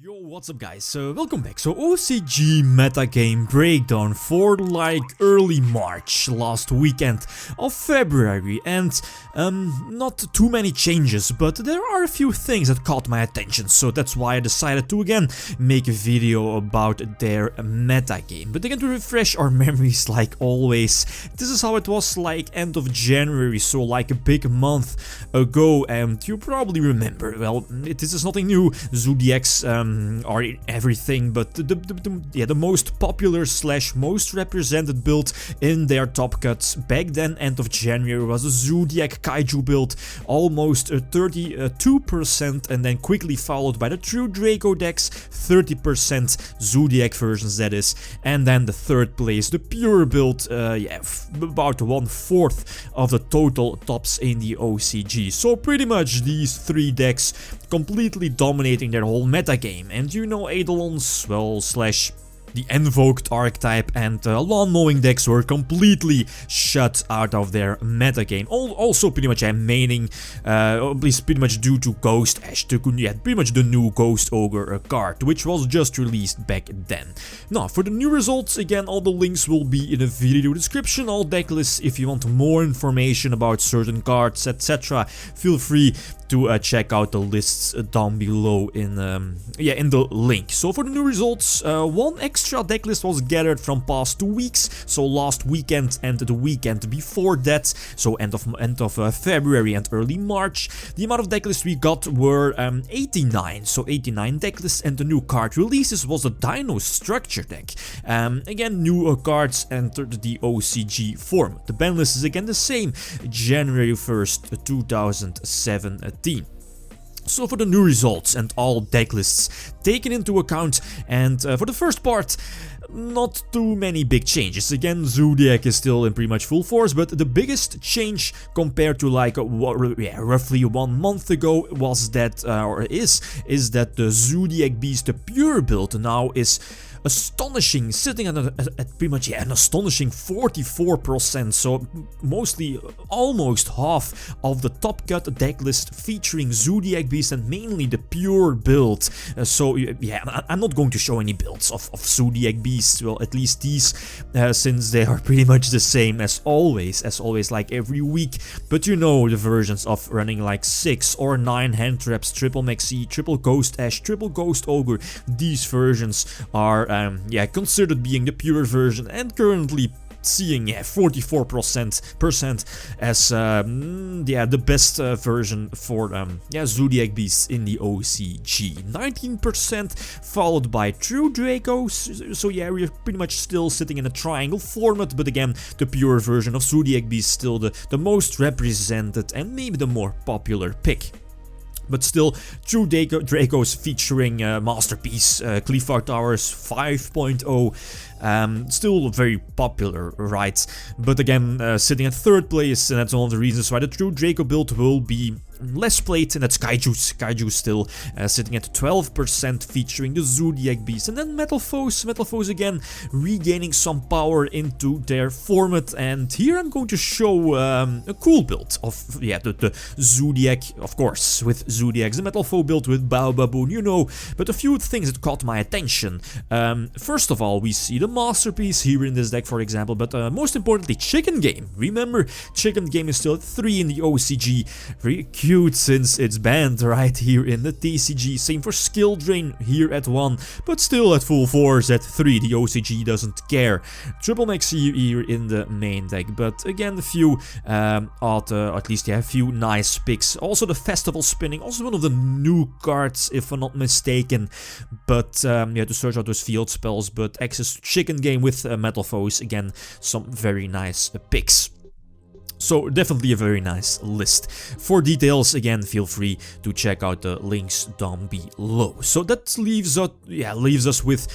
Yo, what's up guys, welcome back. So OCG Metagame Breakdown for like early March, last weekend of February, and not too many changes, but there are a few things that caught my attention, so that's why I decided to again make a video about their metagame. But again, to refresh our memories like always, this is how it was like end of January, so like a big month ago, and you probably remember, well, this is nothing new. Zodiacs are in everything, but the most popular slash most represented build in their top cuts back then, end of January, was the Zodiac Kaiju build, almost 32%, and then quickly followed by the True Draco decks, 30% Zodiac versions that is, and then the third place, the Pure build, about 1/4 of the total tops in the OCG. So pretty much these three decks completely dominating their whole metagame. And you know, Eidolons, well, slash the Invoked archetype and lawn mowing decks were completely shut out of their metagame. Also pretty much maining, pretty much due to Ghost Ash, pretty much the new Ghost Ogre card, which was just released back then. Now, for the new results, again, all the links will be in the video description, all deck lists. If you want more information about certain cards, etc., feel free to check out the lists down below in the link. So for the new results, one extra deck list was gathered from past 2 weeks, so last weekend and the weekend before that, so end of February and early March. The amount of deck lists we got were 89, so 89 deck lists, and the new card releases was a Dino structure deck. Again, new cards entered the OCG format. The ban list is again the same, January 1st, 2017. So for the new results and all deck lists taken into account, and for the first part, not too many big changes. Again, Zodiac is still in pretty much full force, but the biggest change compared to like roughly 1 month ago was that, is that the Zodiac Beast, the Pure build, now is astonishing, sitting at pretty much an astonishing 44%, so mostly almost half of the top cut deck list featuring Zodiac Beast and mainly the Pure build. So yeah, I'm not going to show any builds of Zodiac Beast, well, at least these, since they are pretty much the same as always like every week. But you know, the versions of running like 6 or 9 hand traps, triple Maxi, triple Ghost Ash, triple Ghost Ogre, these versions are considered being the pure version, and currently seeing 44% as the best version for Zodiac Beasts in the OCG. 19% followed by True Draco. So yeah, we're pretty much still sitting in a triangle format, but again, the pure version of Zodiac Beast still the most represented and maybe the more popular pick. But still, True Dracos featuring Masterpiece, Clifford Towers 5.0, still very popular, right? But again, sitting at third place, and that's one of the reasons why the True Draco build will be less played, and that's Kaiju still sitting at 12%, featuring the Zodiac Beast. And then Metal Foes again regaining some power into their format, and here I'm going to show a cool build of the Zodiac, of course, with Zodiacs, the Metal Foe build with Baboon, you know, but a few things that caught my attention. First of all, we see the Masterpiece here in this deck, for example, but most importantly, Chicken Game. Remember, Chicken Game is still at 3 in the OCG, very cute since it's banned right here in the TCG. Same for Skill Drain here at 1, but still at full force at 3. The OCG doesn't care. Triple Maxi here in the main deck, but again, a few at least a few nice picks. Also the Festival Spinning, also one of the new cards if I'm not mistaken, but to search out those field spells, but access to Chicken Game with Metal Foes, again, some very nice picks. So definitely a very nice list. For details, again, feel free to check out the links down below. So that leaves us with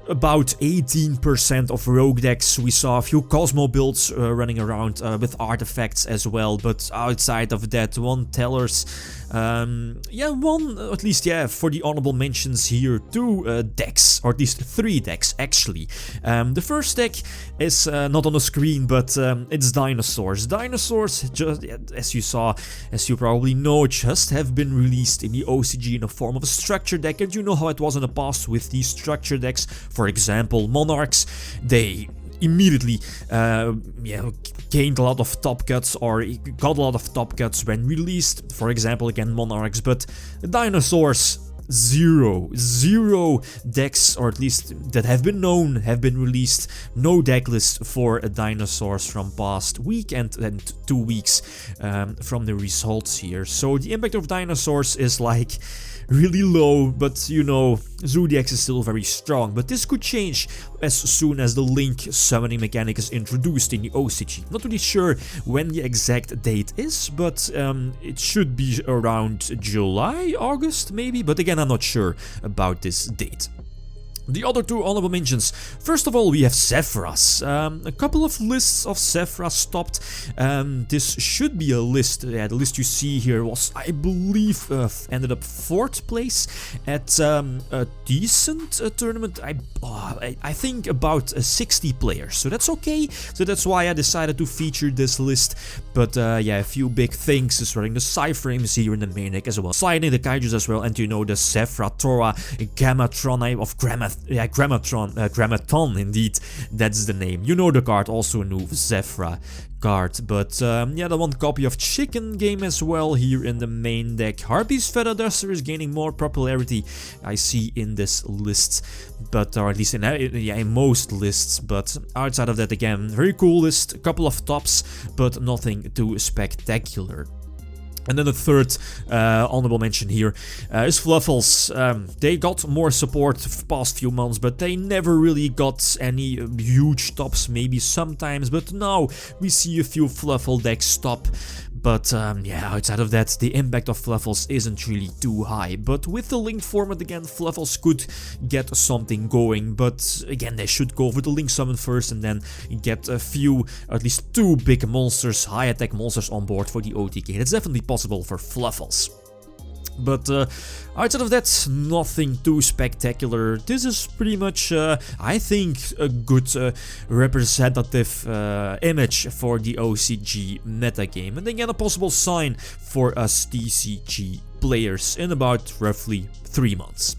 about 18% of rogue decks. We saw a few Cosmo builds running around with artifacts as well, but outside of that, one Tellers, at least for the honorable mentions here, 2 decks, or at least 3 decks actually. The first deck is not on the screen, but it's Dinosaurs. Dinosaurs, just as you saw, as you probably know, just have been released in the OCG in the form of a structure deck, and you know how it was in the past with these structure decks. For example, Monarchs, they immediately gained a lot of top cuts, or got a lot of top cuts when released. For example, again, Monarchs, but Dinosaurs, zero decks, or at least that have been known, have been released. No deck list for Dinosaurs from past week and 2 weeks from the results here. So the impact of Dinosaurs is like really low, but you know, Zodiacs is still very strong. But this could change as soon as the Link summoning mechanic is introduced in the OCG. Not really sure when the exact date is, but it should be around July, August maybe, but again, I'm not sure about this date. The other 2 honorable mentions. First of all, we have Zefras. A couple of lists of Zefras stopped. This should be a list. The list you see here was, I believe, ended up 4th place at a decent tournament. I think about 60 players, so that's okay. So that's why I decided to feature this list. But a few big things is running the Cyframes here in the main deck as well, sliding the Kaijus as well, and you know, the Zefra Tora Gamatron of Grammaton, indeed, that's the name. You know the card, also a new Zefra card, but the 1 copy of Chicken game as well here in the main deck. Harpy's Feather Duster is gaining more popularity, I see, in this list, but or at least in most lists. But outside of that, again, very cool list, a couple of tops, but nothing too spectacular. And then the 3rd honorable mention here is Fluffles. They got more support the past few months, but they never really got any huge tops, maybe sometimes. But now we see a few Fluffle decks top. But outside of that, the impact of Fluffles isn't really too high. But with the linked format again, Fluffles could get something going. But again, they should go for the link summon first and then get a few, at least 2 big monsters, high attack monsters on board for the OTK. That's definitely possible for Fluffles. But outside of that, nothing too spectacular. This is pretty much, I think, a good representative image for the OCG metagame. And again, a possible sign for us TCG players in about roughly 3 months.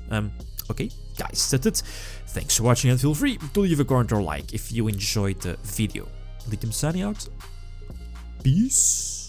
Okay, guys, that's it. Thanks for watching, and feel free to leave a comment or like if you enjoyed the video. Lithium signing out. Peace.